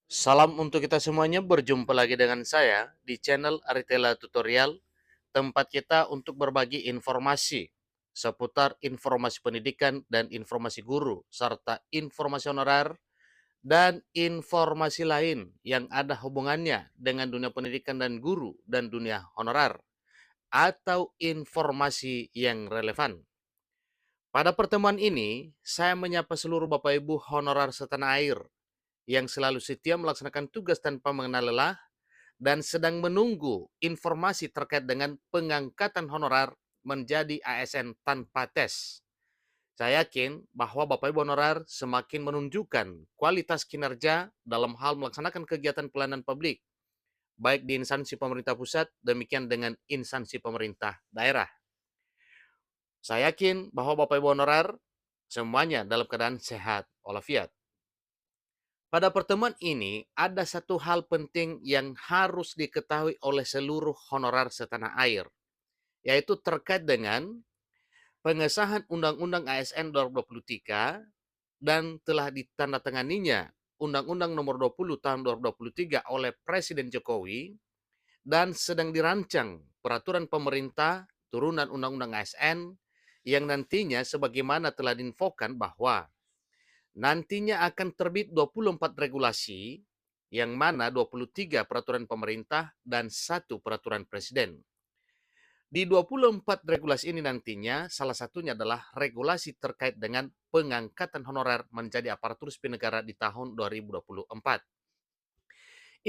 Salam untuk kita semuanya, berjumpa lagi dengan saya di channel Aritela Tutorial, tempat kita untuk berbagi informasi seputar informasi pendidikan dan informasi guru, serta informasi honorer dan informasi lain yang ada hubungannya dengan dunia pendidikan dan guru dan dunia honorer, atau informasi yang relevan. Pada pertemuan ini, saya menyapa seluruh Bapak Ibu honorer setanah air yang selalu setia melaksanakan tugas tanpa mengenal lelah dan sedang menunggu informasi terkait dengan pengangkatan honorer menjadi ASN tanpa tes. Saya yakin bahwa Bapak Ibu honorer semakin menunjukkan kualitas kinerja dalam hal melaksanakan kegiatan pelayanan publik, baik di instansi pemerintah pusat, demikian dengan instansi pemerintah daerah. Saya yakin bahwa Bapak Ibu honorer semuanya dalam keadaan sehat walafiat. Pada pertemuan ini, ada satu hal penting yang harus diketahui oleh seluruh honorer setanah air, yaitu terkait dengan pengesahan Undang-Undang ASN 2023 dan telah ditandatanganinya Undang-Undang Nomor 20 Tahun 2023 oleh Presiden Jokowi dan sedang dirancang peraturan pemerintah turunan Undang-Undang ASN yang nantinya sebagaimana telah diinfokan bahwa nantinya akan terbit 24 regulasi, yang mana 23 peraturan pemerintah dan satu peraturan presiden. Di 24 regulasi ini nantinya salah satunya adalah regulasi terkait dengan pengangkatan honorer menjadi aparatur sipil negara di tahun 2024.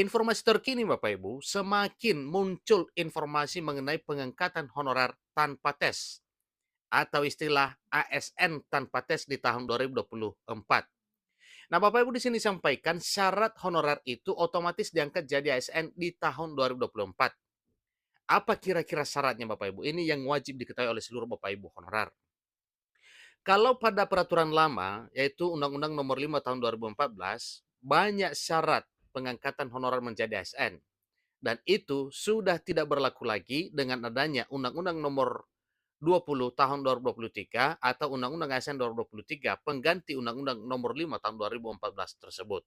Informasi terkini Bapak Ibu, semakin muncul informasi mengenai pengangkatan honorer tanpa tes atau istilah ASN tanpa tes di tahun 2024. Nah, Bapak Ibu di sini sampaikan syarat honorer itu otomatis diangkat jadi ASN di tahun 2024. Apa kira-kira syaratnya Bapak Ibu? Ini yang wajib diketahui oleh seluruh Bapak Ibu honorer. Kalau pada peraturan lama, yaitu Undang-Undang Nomor 5 Tahun 2014, banyak syarat pengangkatan honorer menjadi ASN. Dan itu sudah tidak berlaku lagi dengan adanya Undang-Undang Nomor 20 Tahun 2023 atau Undang-Undang ASN 2023 pengganti Undang-Undang Nomor 5 Tahun 2014 tersebut.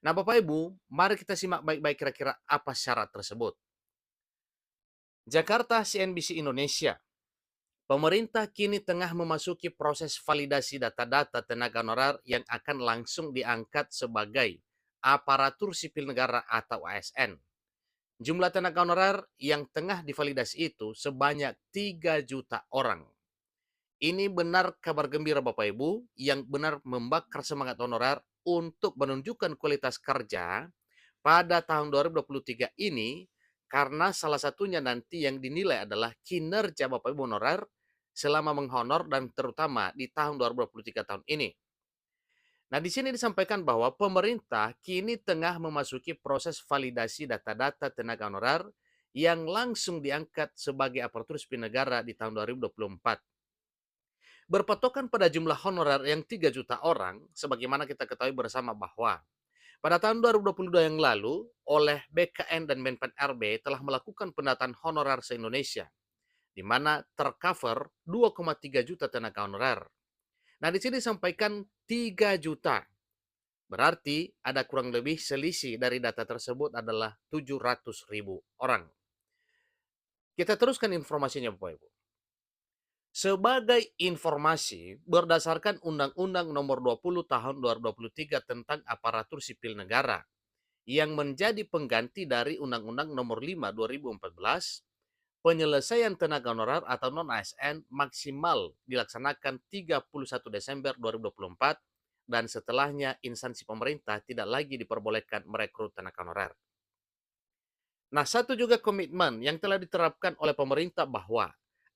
Nah, Bapak Ibu, mari kita simak baik-baik kira-kira apa syarat tersebut. Jakarta CNBC Indonesia. Pemerintah kini tengah memasuki proses validasi data-data tenaga honorer yang akan langsung diangkat sebagai aparatur sipil negara atau ASN. Jumlah tenaga honorer yang tengah divalidasi itu sebanyak 3 juta orang. Ini benar kabar gembira Bapak Ibu yang benar membakar semangat honorer untuk menunjukkan kualitas kerja pada tahun 2023 ini, karena salah satunya nanti yang dinilai adalah kinerja Bapak Ibu honorer selama menghonor dan terutama di tahun 2023 tahun ini. Nah, di sini disampaikan bahwa pemerintah kini tengah memasuki proses validasi data-data tenaga honorer yang langsung diangkat sebagai aparatur sipil negara di tahun 2024. Berpatokan pada jumlah honorer yang 3 juta orang, sebagaimana kita ketahui bersama bahwa pada tahun 2022 yang lalu, oleh BKN dan Menpan RB telah melakukan pendataan honorer se-Indonesia, di mana tercover 2,3 juta tenaga honorer. Nah, di sini disampaikan 3 juta. Berarti ada kurang lebih selisih dari data tersebut adalah 700.000 orang. Kita teruskan informasinya Bapak Ibu. Sebagai informasi, berdasarkan Undang-Undang Nomor 20 Tahun 2023 tentang Aparatur Sipil Negara yang menjadi pengganti dari Undang-Undang Nomor 5 2014, penyelesaian tenaga honorer atau non-ASN maksimal dilaksanakan 31 Desember 2024 dan setelahnya instansi pemerintah tidak lagi diperbolehkan merekrut tenaga honorer. Nah, satu juga komitmen yang telah diterapkan oleh pemerintah bahwa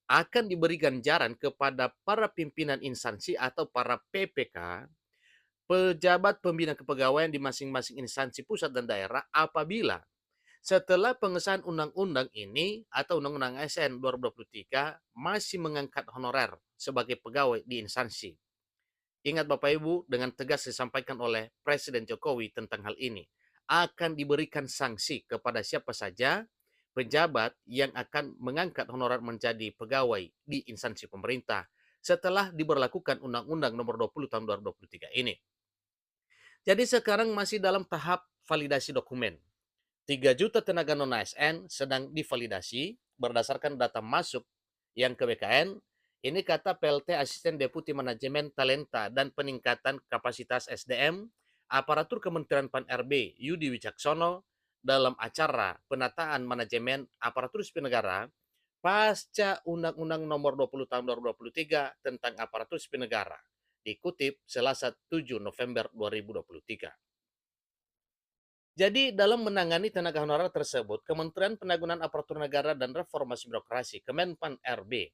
akan diberi ganjaran kepada para pimpinan instansi atau para PPK, pejabat pembina kepegawaian di masing-masing instansi pusat dan daerah apabila setelah pengesahan undang-undang ini atau Undang-Undang ASN 2023 masih mengangkat honorer sebagai pegawai di instansi. Ingat Bapak Ibu, dengan tegas disampaikan oleh Presiden Jokowi tentang hal ini. Akan diberikan sanksi kepada siapa saja pejabat yang akan mengangkat honorer menjadi pegawai di instansi pemerintah setelah diberlakukan Undang-Undang Nomor 20 Tahun 2023 ini. Jadi sekarang masih dalam tahap validasi dokumen. 3 juta tenaga non-ASN sedang divalidasi berdasarkan data masuk yang ke BKN. Ini kata PLT Asisten Deputi Manajemen Talenta dan Peningkatan Kapasitas SDM, Aparatur Kementerian Pan-RB Yudi Wicaksono dalam acara penataan manajemen aparatur sipil negara pasca Undang-Undang Nomor 20 Tahun 2023 tentang aparatur sipil negara. Dikutip Selasa 7 November 2023. Jadi dalam menangani tenaga honorer tersebut, Kementerian Penanggulangan Aparatur Negara dan Reformasi Birokrasi Kemenpan RB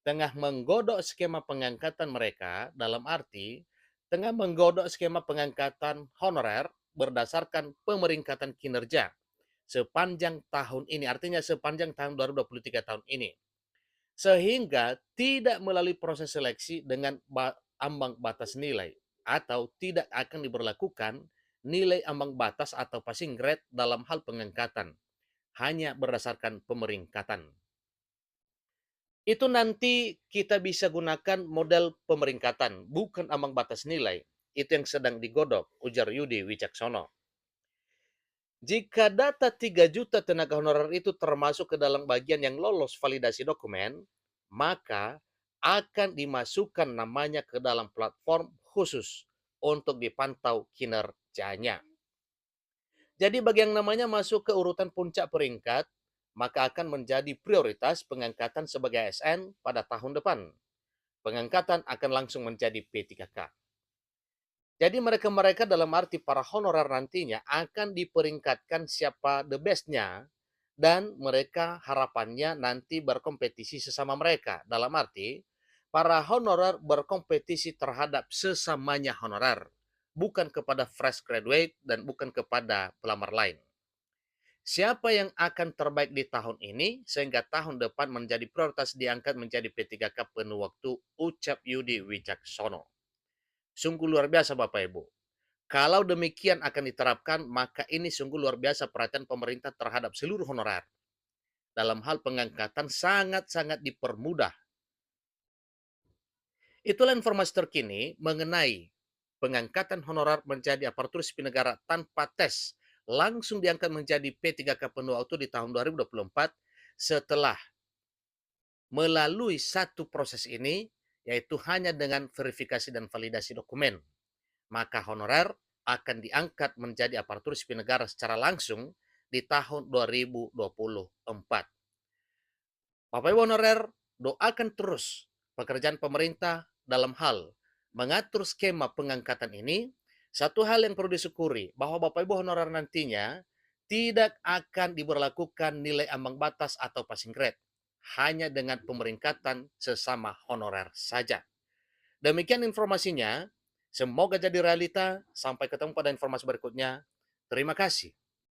tengah menggodok skema pengangkatan mereka, dalam arti tengah menggodok skema pengangkatan honorer berdasarkan pemeringkatan kinerja sepanjang tahun ini, artinya sepanjang tahun 2023 tahun ini. Sehingga tidak melalui proses seleksi dengan ambang batas nilai atau tidak akan diberlakukan nilai ambang batas atau passing grade dalam hal pengangkatan, hanya berdasarkan pemeringkatan. Itu nanti kita bisa gunakan model pemeringkatan, bukan ambang batas nilai. Itu yang sedang digodok, ujar Yudi Wicaksono. Jika data 3 juta tenaga honorer itu termasuk ke dalam bagian yang lolos validasi dokumen, maka akan dimasukkan namanya ke dalam platform khusus untuk dipantau kinerjanya. Jadi bagi yang namanya masuk ke urutan puncak peringkat, maka akan menjadi prioritas pengangkatan sebagai ASN pada tahun depan. Pengangkatan akan langsung menjadi P3K. Jadi mereka-mereka dalam arti para honorer nantinya akan diperingkatkan siapa the best-nya dan mereka harapannya nanti berkompetisi sesama mereka. Dalam arti para honorer berkompetisi terhadap sesamanya honorer, bukan kepada fresh graduate dan bukan kepada pelamar lain. Siapa yang akan terbaik di tahun ini sehingga tahun depan menjadi prioritas diangkat menjadi P3K penuh waktu, ucap Yudi Wicaksono. Sungguh luar biasa Bapak Ibu. Kalau demikian akan diterapkan, maka ini sungguh luar biasa perhatian pemerintah terhadap seluruh honorer. Dalam hal pengangkatan sangat-sangat dipermudah. Itulah informasi terkini mengenai pengangkatan honorer menjadi aparatur sipil negara tanpa tes. Langsung diangkat menjadi P3K penuh waktu di tahun 2024 setelah melalui satu proses ini, yaitu hanya dengan verifikasi dan validasi dokumen. Maka honorer akan diangkat menjadi aparatur sipil negara secara langsung di tahun 2024. Bapak Ibu honorer, doakan terus pekerjaan pemerintah dalam hal mengatur skema pengangkatan ini. Satu hal yang perlu disyukuri, bahwa Bapak Ibu honorer nantinya tidak akan diberlakukan nilai ambang batas atau passing grade, hanya dengan pemeringkatan sesama honorer saja. Demikian informasinya. Semoga jadi realita. Sampai ketemu pada informasi berikutnya. Terima kasih.